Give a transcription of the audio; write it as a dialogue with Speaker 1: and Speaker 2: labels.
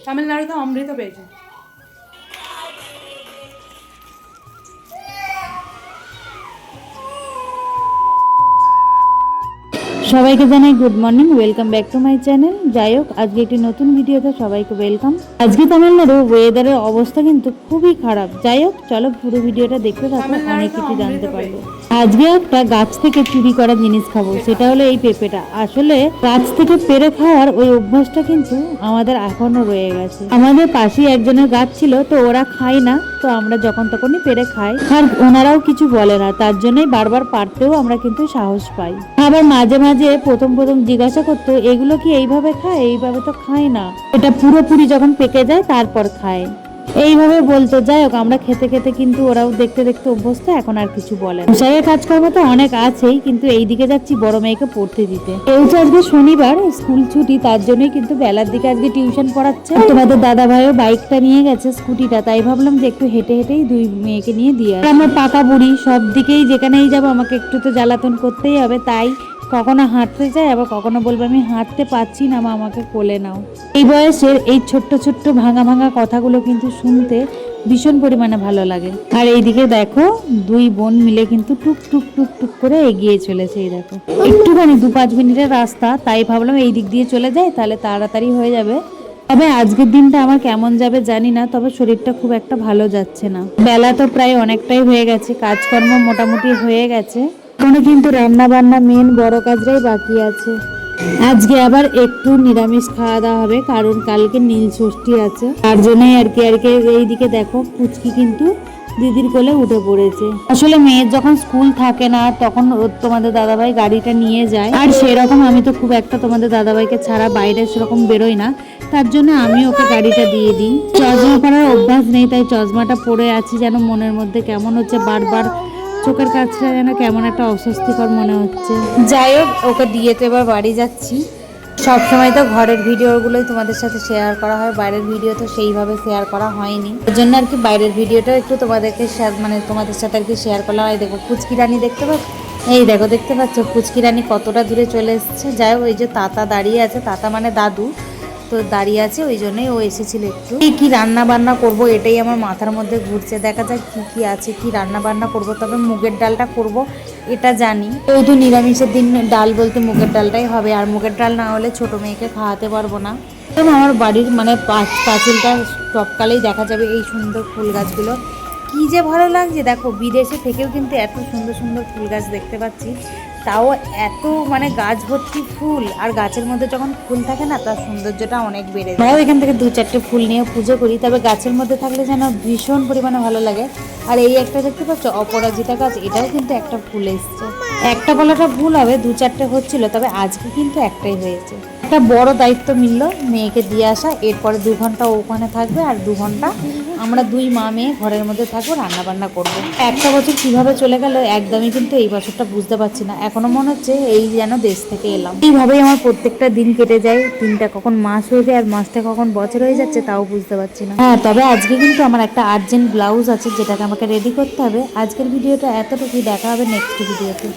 Speaker 1: তামিলনাড়ুতে অমৃত পেয়েছে।
Speaker 2: সবাইকে জানাই good morning, welcome back to my channel. যাই হোক, আজকে একটি নতুন ভিডিওতে সবাইকে ওয়েলকাম। আজকে তামিলনাড়ু ওয়েদারের অবস্থা কিন্তু খুবই খারাপ। যাই হোক, চলো পুরো ভিডিওটা দেখতে থাকো, অনেক
Speaker 1: তামিলনাড়ুতে
Speaker 2: কিছু
Speaker 1: অমৃত
Speaker 2: জানতে পারবো।
Speaker 1: পেয়েছে।
Speaker 2: আজকে একটা গাছ থেকে চুরি করা জিনিস খাবো, সেটা হলো এই পেঁপেটা। আসলে গাছ থেকে পেরে খাওয়ার ওই অভ্যাসটা কিন্তু আমাদের এখনো রয়ে গেছে। আমাদের পাশেই একজনের গাছ ছিল, তো ওরা খায় না, তো আমরা যখন তখনই পেরে খাই, আর ওনারাও কিছু বলে না, তার জন্যই বারবার পারতেও আমরা কিন্তু সাহস পাই। আবার মাঝে মাঝে প্রথম প্রথম জিজ্ঞাসা করতো, এগুলো কি এইভাবে খায়? এইভাবে তো খায় না, এটা পুরোপুরি যখন পেকে যায় তারপর খায়, এইভাবে বলতো। যাই হোক, আমরা খেতে খেতে কিন্তু ওরাও দেখতে দেখতে অভ্যস্ত, এখন আর কিছু বলে না। মশাইয়ের কাজকর্ম তো অনেক আছেই, কিন্তু এই দিকে যাচ্ছি বড় মেয়েকে পড়তে দিতে। যেহেতু আজকে শনিবার, স্কুল ছুটি, তার জন্যই কিন্তু বেলার দিকে আজকে টিউশন পড়াচ্ছে। তোমাদের দাদা ভাইও বাইকটা নিয়ে গেছে, স্কুটিটা, তাই ভাবলাম যে একটু হেঁটে হেঁটেই দুই মেয়েকে নিয়ে দিয়ে আসি। আমার পাকা বুড়ি, সব দিকেই যেখানেই যাবো আমাকে একটু তো জ্বালাতন করতেই হবে, তাই কখনো হাঁটতে যাই, আবার কখনো বলবো আমি হাঁটতে পারছি না মা, আমাকে কোলে নাও। এই বয়সের এই ছোট্ট ছোট্ট ভাঙা ভাঙা কথাগুলো কিন্তু শুনতে ভীষণ পরিমাণে ভালো লাগে। আর এইদিকে দেখো, দুই বোন মিলে কিন্তু টুক টুক টুক টুক করে এগিয়ে চলেছে। এই দেখো, একটুখানি 2-5 মিনিটের রাস্তা, তাই ভাবলাম এই দিক দিয়ে চলে যাই, তাহলে তাড়াতাড়ি হয়ে যাবে। তবে আজকের দিনটা আমার কেমন যাবে জানি না, তবে শরীরটা খুব একটা ভালো যাচ্ছে না। বেলা তো প্রায় অনেকটাই হয়ে গেছে, কাজকর্ম মোটামুটি হয়ে গেছে, এখনো কিন্তু রান্না বান্না মেন বড় কাজটাই বাকি আছে। আজকে আবার একটু নিরামিষ খাওয়া দাওয়া হবে, কারণ কালকে নীল ষষ্ঠী আছে, তার জন্যই আর কি এইদিকে দেখো, পুচকি কিন্তু দিদির কোলে উঠে পড়েছে। আসলে মেয়ের যখন স্কুল থাকে না, তখন তোমাদের দাদাভাই গাড়িটা নিয়ে যায়, আর সেরকম আমি তো খুব একটা তোমাদের দাদাভাইকে ছাড়া বাইরে সেরকম বেরোই না, তার জন্য আমি ওকে গাড়িটা দিয়ে দিই। চশমা পরার অভ্যাস নেই, তাই চশমাটা পরে আছি, যেন মনের মধ্যে কেমন হচ্ছে, বারবার চোখের কাছটা যেন কেমন একটা অস্বস্তিকর মনে হচ্ছে। যাই হোক, ওকে দিয়ে তো এবার বাড়ি যাচ্ছি। সবসময় তো ঘরের ভিডিওগুলোই তোমাদের সাথে শেয়ার করা হয়, বাইরের ভিডিও তো সেইভাবে শেয়ার করা হয়নি, এর জন্য আর কি বাইরের ভিডিওটাও একটু তোমাদেরকে তোমাদের সাথে আর কি শেয়ার করলাম। এই দেখো পুচকি রানী দেখতে পাচ্ছ, এই দেখো দেখতে পাচ্ছ পুচকি রানী কতটা দূরে চলে এসেছে। যাই হোক, ওই যে তাতা দাঁড়িয়ে আছে, তাতা মানে দাদু, তো দাঁড়িয়ে আছে, ওই জন্যই ও এসেছিল। একটু কি রান্না বান্না করব এটাই আমার মাথার মধ্যে ঘুরছে, দেখা যাক কি কি আছে, কি রান্না বান্না করব। তবে মুগের ডালটা করব এটা জানি, যেহেতু নিরামিষের দিন ডাল বলতে মুগের ডালটাই হবে, আর মুগের ডাল না হলে ছোট মেয়েকে খাওয়াতে পারবো না। এবং আমার বাড়ির মানে পাঁচিলটা টপকালেই দেখা যাবে এই সুন্দর ফুল গাছগুলো, কি যে ভালো লাগছে। দেখো, বিদেশে থেকেও কিন্তু এত সুন্দর সুন্দর ফুল গাছ দেখতে পাচ্ছি, তাও এত মানে গাছ ভর্তি ফুল, আর গাছের মধ্যে যখন ফুল থাকে না, তার সৌন্দর্যটা অনেক বেড়ে যায়। আমরাও এখান থেকে 2-4টে ফুল নিয়ে পুজো করি, তবে গাছের মধ্যে থাকলে যেন ভীষণ পরিমাণে ভালো লাগে। আর এই একটা দেখতে পাচ্ছ অপরাজিতা গাছ, এটাও কিন্তু একটা ফুল এসছে। একটা বলাটা ভুল হবে, 2-4টে হচ্ছিল, তবে আজকে কিন্তু একটাই হয়েছে। একটা বড় দায়িত্ব মিললো, মেয়েকে দিয়ে আসা, এরপরে 2 ঘন্টা ওখানে থাকবে, আর 2 ঘন্টা আমরা দুই মা মেয়ে ঘরের মধ্যে থাকবো, রান্না বান্না করবো। একটা বছর কিভাবে চলে গেল একদমই কিন্তু এই বছরটা বুঝতে পারছি না, এখনো মনে হচ্ছে এই যেন দেশ থেকে এলাম। এইভাবেই আমার প্রত্যেকটা দিন কেটে যায়, দিনটা কখন মাস হয়ে যায় আর মাসটা কখন বছর হয়ে যাচ্ছে তাও বুঝতে পারছি না। হ্যাঁ, তবে আজকে কিন্তু আমার একটা আর্জেন্ট ব্লাউজ আছে, যেটাকে আমাকে রেডি করতে হবে। আজকের ভিডিওটা এতটুকুই, দেখা হবে নেক্সট ভিডিওতে।